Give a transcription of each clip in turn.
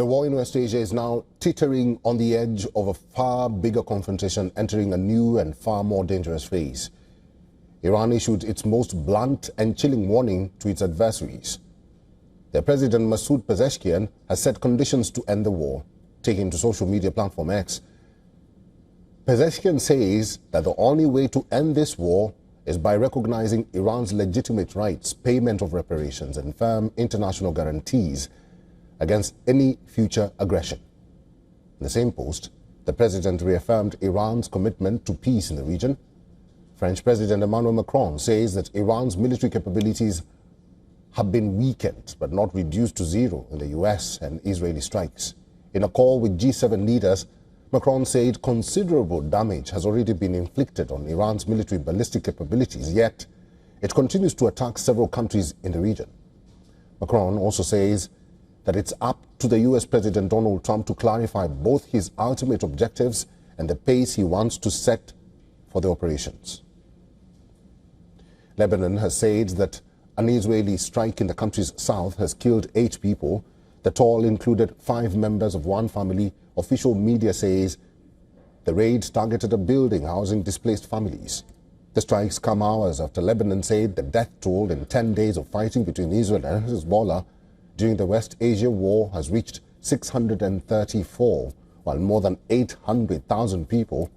The war in West Asia is now teetering on the edge of a far bigger confrontation, entering a new and far more dangerous phase. Iran issued its most blunt and chilling warning to its adversaries. Their President Masoud Pezeshkian has set conditions to end the war. Taking to social media platform X, Pezeshkian says that the only way to end this war is by recognizing Iran's legitimate rights, payment of reparations, and firm international guarantees against any future aggression. In the same post, the president reaffirmed Iran's commitment to peace in the region. French President Emmanuel Macron says that Iran's military capabilities have been weakened but not reduced to zero in the US and Israeli strikes. In a call with G7 leaders, Macron said considerable damage has already been inflicted on Iran's military ballistic capabilities, yet it continues to attack several countries in the region. Macron also says that it's up to the US President Donald Trump to clarify both his ultimate objectives and the pace he wants to set for the operations. Lebanon has said that an Israeli strike in the country's south has killed 8 people. The toll included 5 members of one family. Official media says the raids targeted a building housing displaced families. The strikes come hours after Lebanon said the death toll in 10 days of fighting between Israel and Hezbollah during the West Asia war has reached 634, while more than 800,000 people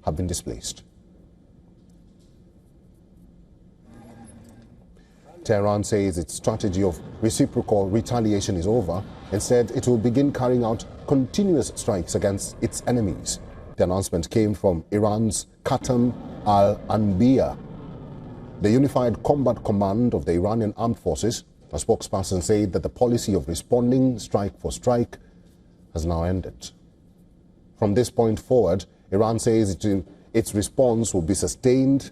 have been displaced. Tehran says its strategy of reciprocal retaliation is over. Instead, it will begin carrying out continuous strikes against its enemies. The announcement came from Iran's Qatam al-Anbiya, the unified combat command of the Iranian armed forces. A spokesperson said that the policy of responding strike for strike has now ended. From this point forward, Iran says its response will be sustained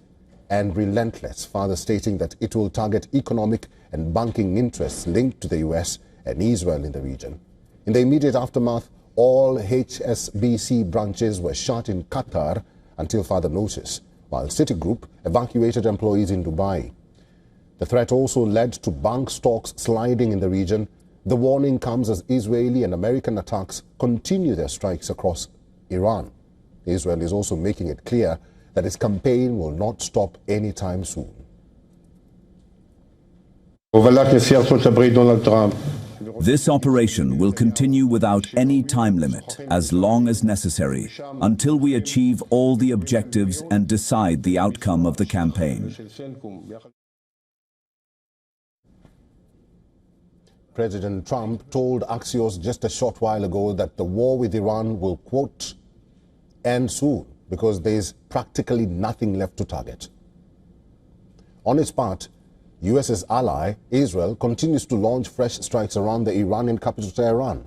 and relentless, further stating that it will target economic and banking interests linked to the US and Israel in the region. In the immediate aftermath, all HSBC branches were shut in Qatar until further notice, while Citigroup evacuated employees in Dubai. The threat also led to bank stocks sliding in the region. The warning comes as Israeli and American attacks continue their strikes across Iran. Israel is also making it clear that its campaign will not stop anytime soon. This operation will continue without any time limit, as long as necessary, until we achieve all the objectives and decide the outcome of the campaign. President Trump told Axios just a short while ago that the war with Iran will, quote, end soon because there is practically nothing left to target. On its part, US's ally, Israel, continues to launch fresh strikes around the Iranian capital, Tehran.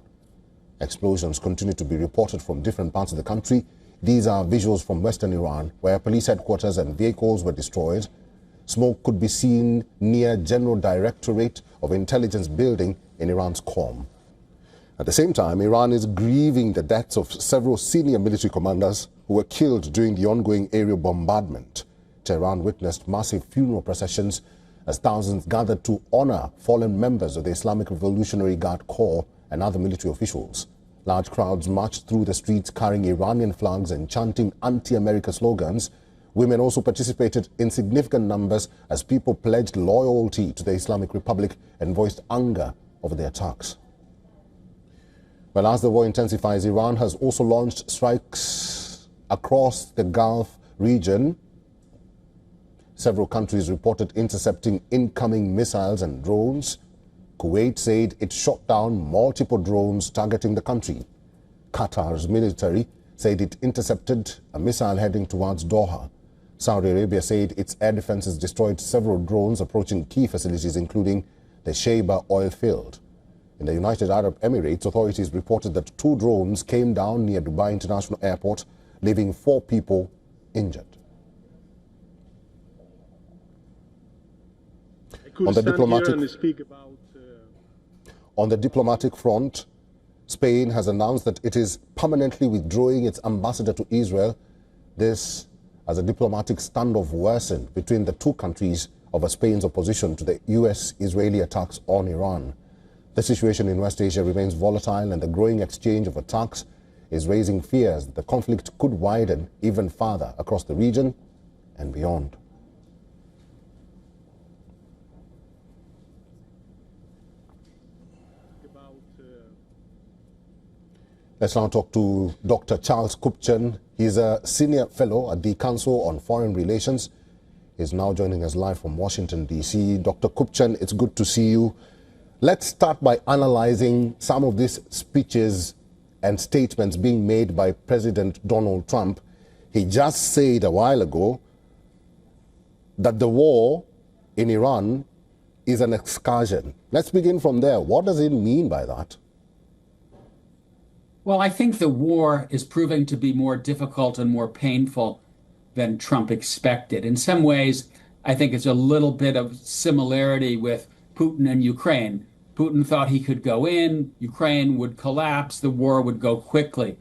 Explosions continue to be reported from different parts of the country. These are visuals from western Iran, where police headquarters and vehicles were destroyed. Smoke could be seen near General Directorate of Intelligence building in Iran's Qom. At the same time, Iran is grieving the deaths of several senior military commanders who were killed during the ongoing aerial bombardment. Tehran witnessed massive funeral processions as thousands gathered to honor fallen members of the Islamic Revolutionary Guard Corps and other military officials. Large crowds marched through the streets carrying Iranian flags and chanting anti-America slogans. Women also participated in significant numbers as people pledged loyalty to the Islamic Republic and voiced anger over the attacks. Well, as the war intensifies, Iran has also launched strikes across the Gulf region. Several countries reported intercepting incoming missiles and drones. Kuwait said it shot down multiple drones targeting the country. Qatar's military said it intercepted a missile heading towards Doha. Saudi Arabia said its air defenses destroyed several drones approaching key facilities, including the Sheba oil field. In the United Arab Emirates, authorities reported that 2 drones came down near Dubai International Airport, leaving 4 people injured. On the diplomatic front, Spain has announced that it is permanently withdrawing its ambassador to Israel. This as a diplomatic standoff worsened between the two countries over Spain's opposition to the US-Israeli attacks on Iran. The situation in West Asia remains volatile, and the growing exchange of attacks is raising fears that the conflict could widen even further across the region and beyond. Let's now talk to Dr. Charles Kupchan. He's a senior fellow at the Council on Foreign Relations. He's now joining us live from Washington, D.C. Dr. Kupchan, it's good to see you. Let's start by analyzing some of these speeches and statements being made by President Donald Trump. He just said a while ago that the war in Iran is an excursion. Let's begin from there. What does it mean by that? Well, I think the war is proving to be more difficult and more painful than Trump expected. In some ways, I think it's a little bit of similarity with Putin and Ukraine. Putin thought he could go in, Ukraine would collapse, the war would go quickly.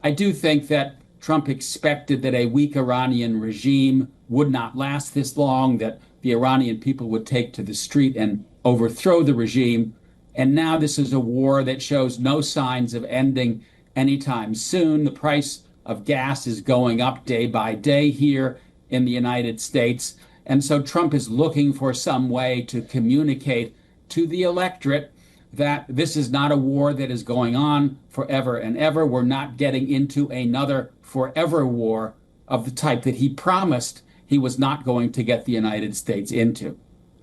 I do think that Trump expected that a weak Iranian regime would not last this long, that the Iranian people would take to the street and overthrow the regime. And now this is a war that shows no signs of ending anytime soon. The price of gas is going up day by day here in the United States. And so Trump is looking for some way to communicate to the electorate that this is not a war that is going on forever and ever. We're not getting into another forever war of the type that he promised he was not going to get the United States into.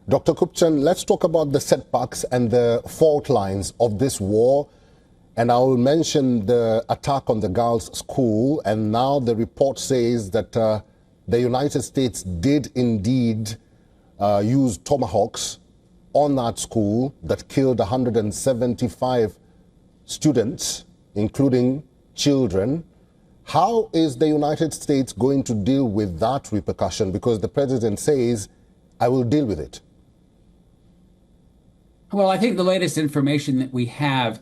Dr. Kupchan, let's talk about the setbacks and the fault lines of this war. And I will mention the attack on the girls' school. And now the report says that the United States did indeed use tomahawks on that school that killed 175 students, including children. How is the United States going to deal with that repercussion? Because the president says, I will deal with it. Well, I think the latest information that we have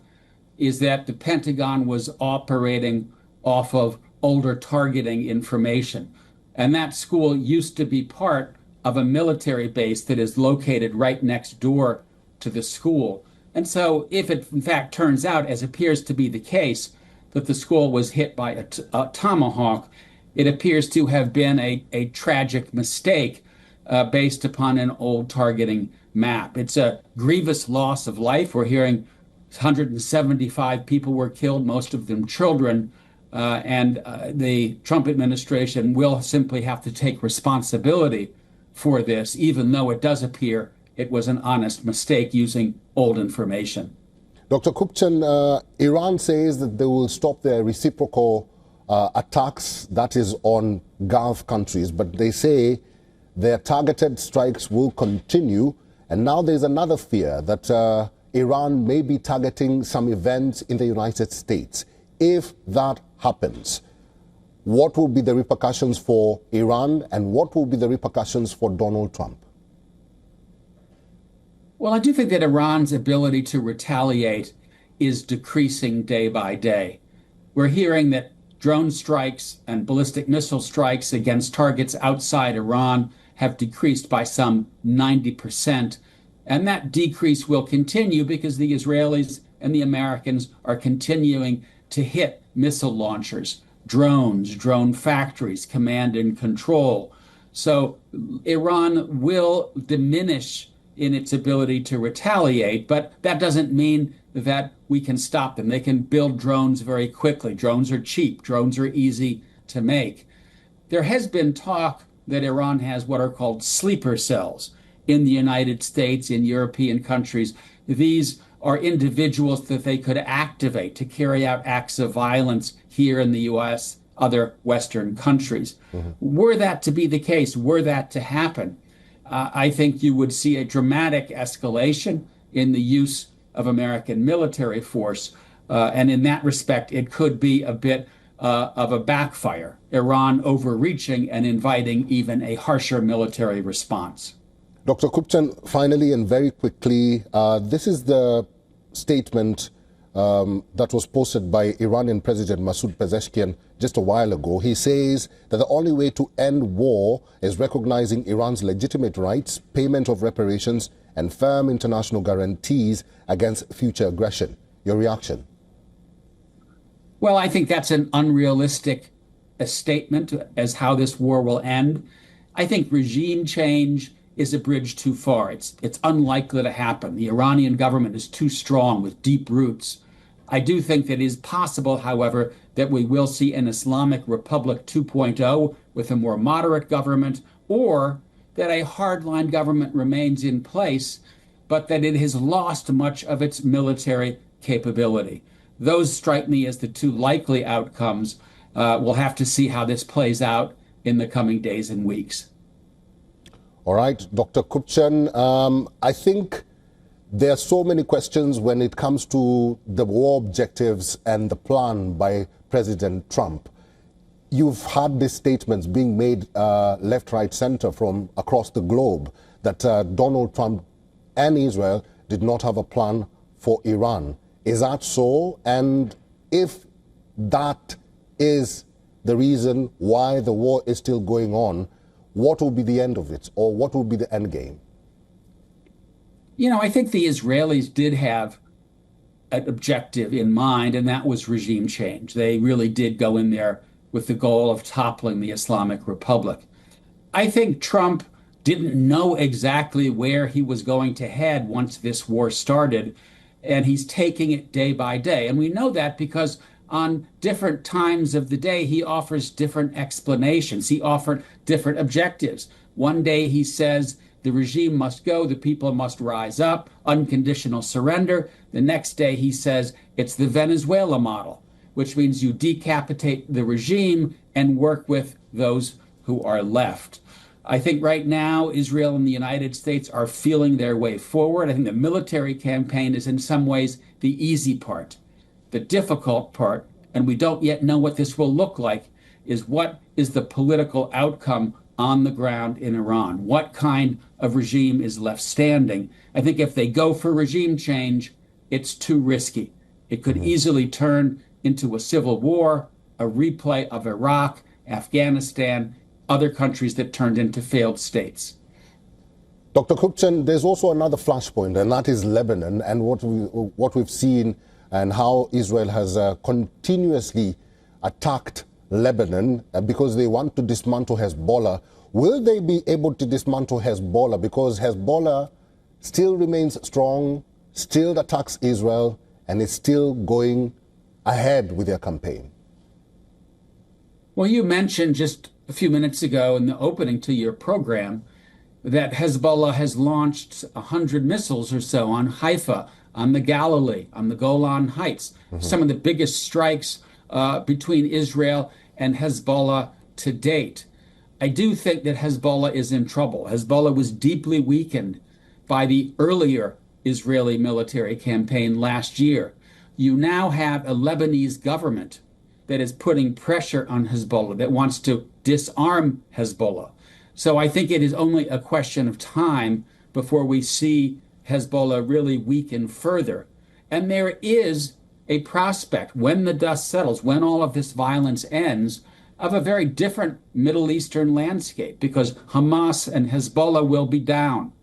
is that the Pentagon was operating off of older targeting information. And that school used to be part of a military base that is located right next door to the school. And so if it in fact turns out, as appears to be the case, that the school was hit by a tomahawk, it appears to have been a tragic mistake based upon an old targeting map. It's a grievous loss of life. We're hearing 175 people were killed, most of them children, and the Trump administration will simply have to take responsibility for this, even though it does appear it was an honest mistake using old information. Dr. Kupchan, Iran says that they will stop their reciprocal attacks, that is on Gulf countries, but they say their targeted strikes will continue. And now there's another fear that Iran may be targeting some events in the United States. If that happens, what will be the repercussions for Iran and what will be the repercussions for Donald Trump? Well, I do think that Iran's ability to retaliate is decreasing day by day. We're hearing that drone strikes and ballistic missile strikes against targets outside Iran have decreased by some 90%. And that decrease will continue because the Israelis and the Americans are continuing to hit missile launchers, drones, drone factories, command and control. So Iran will diminish in its ability to retaliate, but that doesn't mean that we can stop them. They can build drones very quickly. Drones are cheap. Drones are easy to make. There has been talk that Iran has what are called sleeper cells in the United States, in European countries. These are individuals that they could activate to carry out acts of violence here in the U.S., other Western countries. Were that to be the case, were that to happen, I think you would see a dramatic escalation in the use of American military force. And in that respect, it could be a bit of a backfire, Iran overreaching and inviting even a harsher military response. Dr. Kupchan, finally and very quickly, this is the statement that was posted by Iranian President Masoud Pezeshkian just a while ago. He says that the only way to end war is recognizing Iran's legitimate rights, payment of reparations, and firm international guarantees against future aggression. Your reaction? Well, I think that's an unrealistic statement as how this war will end. I think regime change is a bridge too far. It's unlikely to happen. The Iranian government is too strong with deep roots. I do think that it is possible, however, that we will see an Islamic Republic 2.0 with a more moderate government, or that a hardline government remains in place, but that it has lost much of its military capability. Those strike me as the two likely outcomes. We'll have to see how this plays out in the coming days and weeks. All right, Dr. Kupchan, I think there are so many questions when it comes to the war objectives and the plan by President Trump. You've had these statements being made left, right, center from across the globe that Donald Trump and Israel did not have a plan for Iran. Is that so? And if that is the reason why the war is still going on, what will be the end of it, or what will be the end game? You know, I think the Israelis did have an objective in mind, and that was regime change. They really did go in there with the goal of toppling the Islamic Republic. I think Trump didn't know exactly where he was going to head once this war started, and he's taking it day by day. And we know that because on different times of the day, he offers different explanations. He offered different objectives. One day he says the regime must go, the people must rise up, unconditional surrender. The next day he says it's the Venezuela model, which means you decapitate the regime and work with those who are left. I think right now Israel and the United States are feeling their way forward. I think the military campaign is in some ways the easy part. The difficult part, and we don't yet know what this will look like, is what is the political outcome on the ground in Iran? What kind of regime is left standing? I think if they go for regime change, it's too risky. It could easily turn into a civil war, a replay of Iraq, Afghanistan, other countries that turned into failed states. Dr. Kupchan, there's also another flashpoint, and that is Lebanon, and what we've seen and how Israel has continuously attacked Lebanon because they want to dismantle Hezbollah. Will they be able to dismantle Hezbollah? Because Hezbollah still remains strong, still attacks Israel, and is still going ahead with their campaign. Well, you mentioned just a few minutes ago in the opening to your program that Hezbollah has launched 100 missiles or so on Haifa, on the Galilee, on the Golan Heights, some of the biggest strikes between Israel and Hezbollah to date. I do think that Hezbollah is in trouble. Hezbollah was deeply weakened by the earlier Israeli military campaign last year. You now have a Lebanese government that is putting pressure on Hezbollah, that wants to disarm Hezbollah. So I think it is only a question of time before we see Hezbollah really weaken further. And there is a prospect, when the dust settles, when all of this violence ends, of a very different Middle Eastern landscape, because Hamas and Hezbollah will be down.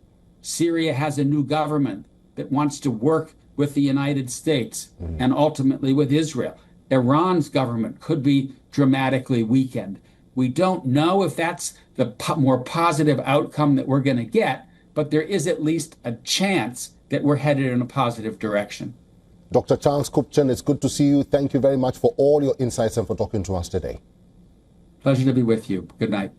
Syria has a new government that wants to work with the United States and ultimately with Israel. Iran's government could be dramatically weakened. We don't know if that's the more positive outcome that we're going to get, but there is at least a chance that we're headed in a positive direction. Dr. Charles Kupchan, it's good to see you. Thank you very much for all your insights and for talking to us today. Pleasure to be with you. Good night.